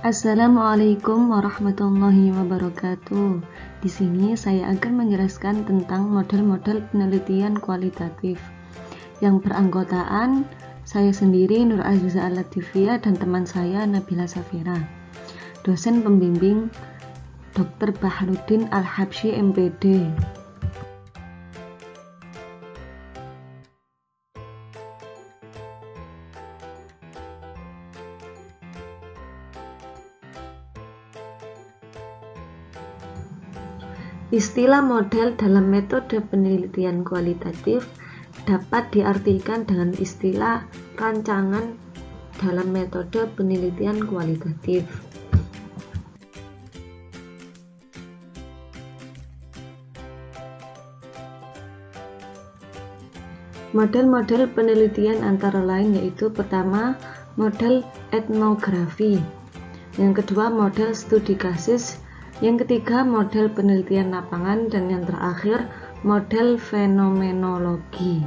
Assalamualaikum warahmatullahi wabarakatuh. Di sini saya akan menjelaskan tentang model-model penelitian kualitatif yang beranggotaan saya sendiri Nur Aziza Al-Latifiyah dan teman saya Nabila Safira, dosen pembimbing Dr. Bahrudin Al-Habsyi MPD. Istilah model dalam metode penelitian kualitatif dapat diartikan dengan istilah rancangan dalam metode penelitian kualitatif. Model-model penelitian antara lain yaitu pertama, model etnografi, yang kedua model studi kasus, yang ketiga model penelitian lapangan, dan yang terakhir model fenomenologi.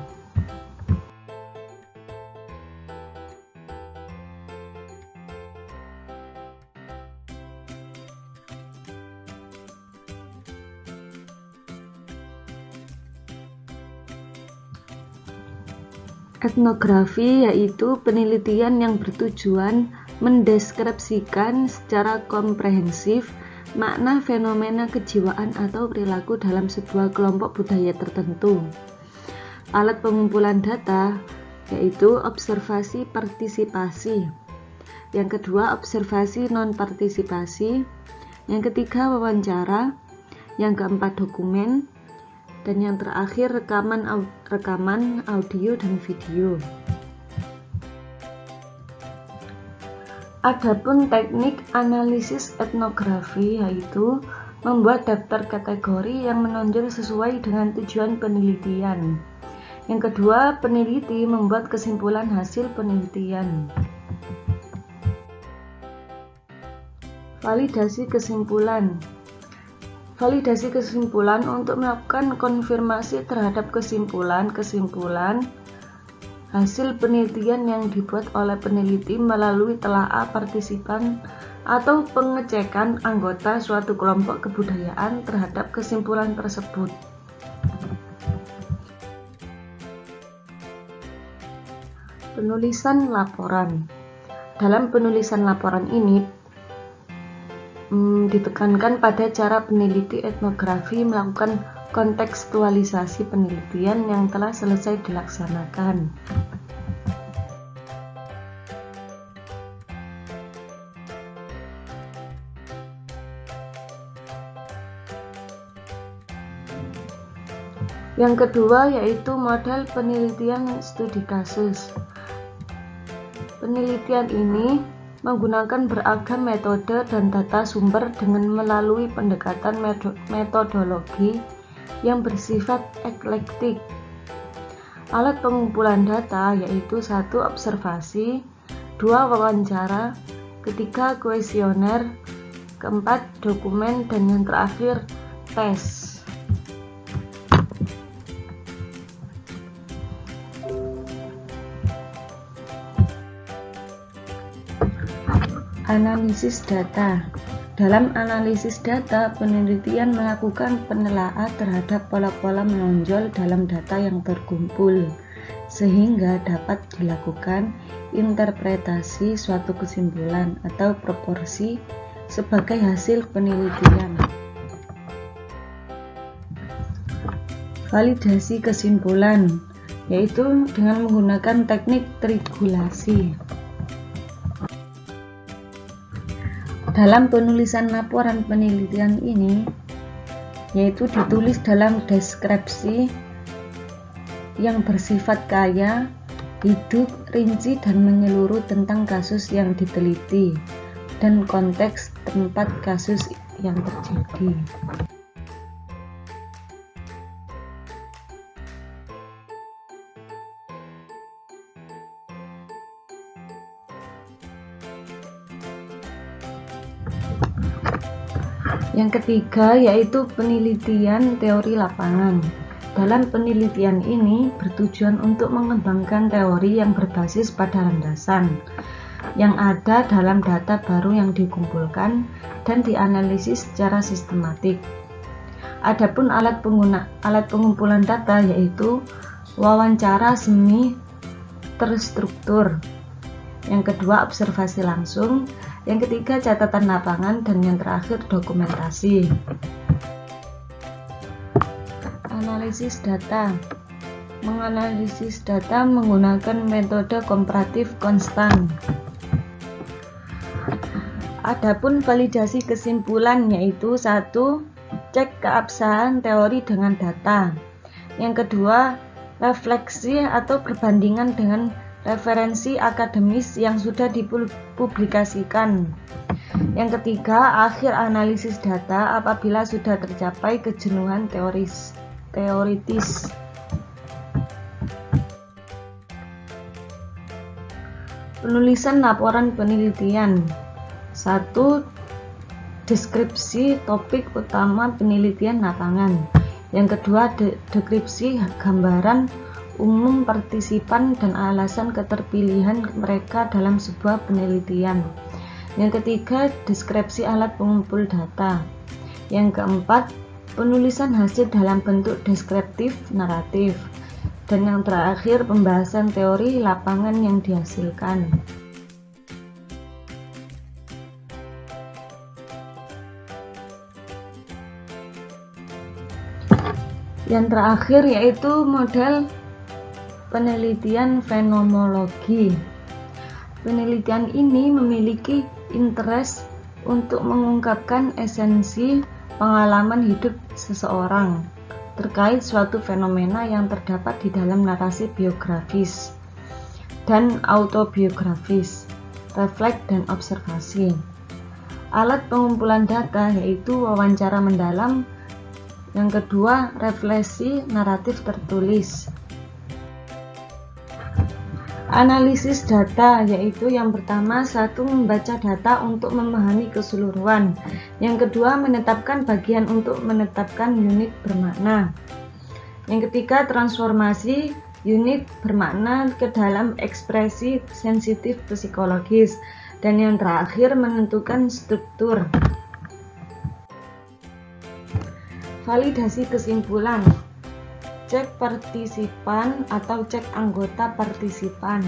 Etnografi yaitu penelitian yang bertujuan mendeskripsikan secara komprehensif makna fenomena kejiwaan atau perilaku dalam sebuah kelompok budaya tertentu. Alat pengumpulan data yaitu observasi partisipasi, yang kedua observasi non-partisipasi, yang ketiga wawancara, yang keempat dokumen, dan yang terakhir rekaman audio dan video. Adapun teknik analisis etnografi yaitu membuat daftar kategori yang menonjol sesuai dengan tujuan penelitian. Yang kedua, peneliti membuat kesimpulan hasil penelitian. Validasi kesimpulan. Validasi kesimpulan untuk melakukan konfirmasi terhadap kesimpulan hasil penelitian yang dibuat oleh peneliti melalui telaah partisipan atau pengecekan anggota suatu kelompok kebudayaan terhadap kesimpulan tersebut. Penulisan laporan. Dalam penulisan laporan ini ditekankan pada cara peneliti etnografi melakukan kontekstualisasi penelitian yang telah selesai dilaksanakan. Yang kedua yaitu model penelitian studi kasus. Penelitian ini menggunakan beragam metode dan data sumber dengan melalui pendekatan metodologi yang bersifat eklektik. Alat pengumpulan data yaitu 1. Observasi, 2. Wawancara, 3. kuesioner, 4. Dokumen, dan yang terakhir tes. Analisis data. Dalam analisis data, penelitian melakukan penelaahan terhadap pola-pola menonjol dalam data yang terkumpul, sehingga dapat dilakukan interpretasi suatu kesimpulan atau proporsi sebagai hasil penelitian. Validasi kesimpulan, yaitu dengan menggunakan teknik triangulasi. Dalam penulisan laporan penelitian ini, yaitu ditulis dalam deskripsi yang bersifat kaya, hidup, rinci, dan menyeluruh tentang kasus yang diteliti dan konteks tempat kasus yang terjadi. Yang ketiga yaitu penelitian teori lapangan. Dalam penelitian ini bertujuan untuk mengembangkan teori yang berbasis pada landasan yang ada dalam data baru yang dikumpulkan dan dianalisis secara sistematik. Adapun alat pengumpulan data yaitu wawancara semi terstruktur, yang kedua observasi langsung, yang ketiga catatan lapangan, dan yang terakhir dokumentasi. Analisis data. Menganalisis data menggunakan metode komparatif konstan. Adapun validasi kesimpulan yaitu 1. Cek keabsahan teori dengan data. Yang kedua, refleksi atau perbandingan dengan referensi akademis yang sudah dipublikasikan. Yang ketiga, akhir analisis data apabila sudah tercapai kejenuhan teoritis. Penulisan laporan penelitian. 1. Deskripsi topik utama penelitian lapangan. Yang kedua, deskripsi gambaran umum partisipan dan alasan keterpilihan mereka dalam sebuah penelitian. Yang ketiga, deskripsi alat pengumpul data. Yang keempat, penulisan hasil dalam bentuk deskriptif naratif. Dan yang terakhir, pembahasan teori lapangan yang dihasilkan. Yang terakhir yaitu model penelitian fenomenologi. Penelitian ini memiliki interest untuk mengungkapkan esensi pengalaman hidup seseorang terkait suatu fenomena yang terdapat di dalam narasi biografis dan autobiografis, refleks dan observasi. Alat pengumpulan data yaitu wawancara mendalam. Yang kedua, refleksi naratif tertulis. Analisis data yaitu yang pertama, 1. Membaca data untuk memahami keseluruhan. Yang kedua, menetapkan bagian untuk menetapkan unit bermakna. Yang ketiga, transformasi unit bermakna ke dalam ekspresi sensitif psikologis. Dan yang terakhir, menentukan struktur. Validasi kesimpulan. Cek partisipan atau cek anggota partisipan.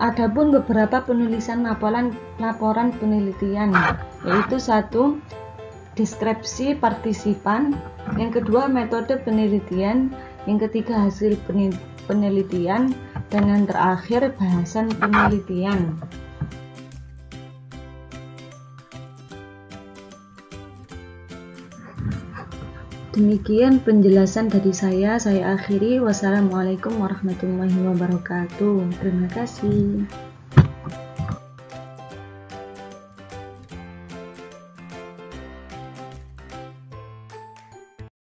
Adapun beberapa penulisan laporan penelitian yaitu 1. Deskripsi partisipan, yang kedua metode penelitian, yang ketiga hasil penelitian, dan yang terakhir bahasan penelitian. Demikian penjelasan dari saya akhiri. Wassalamualaikum warahmatullahi wabarakatuh. Terima kasih.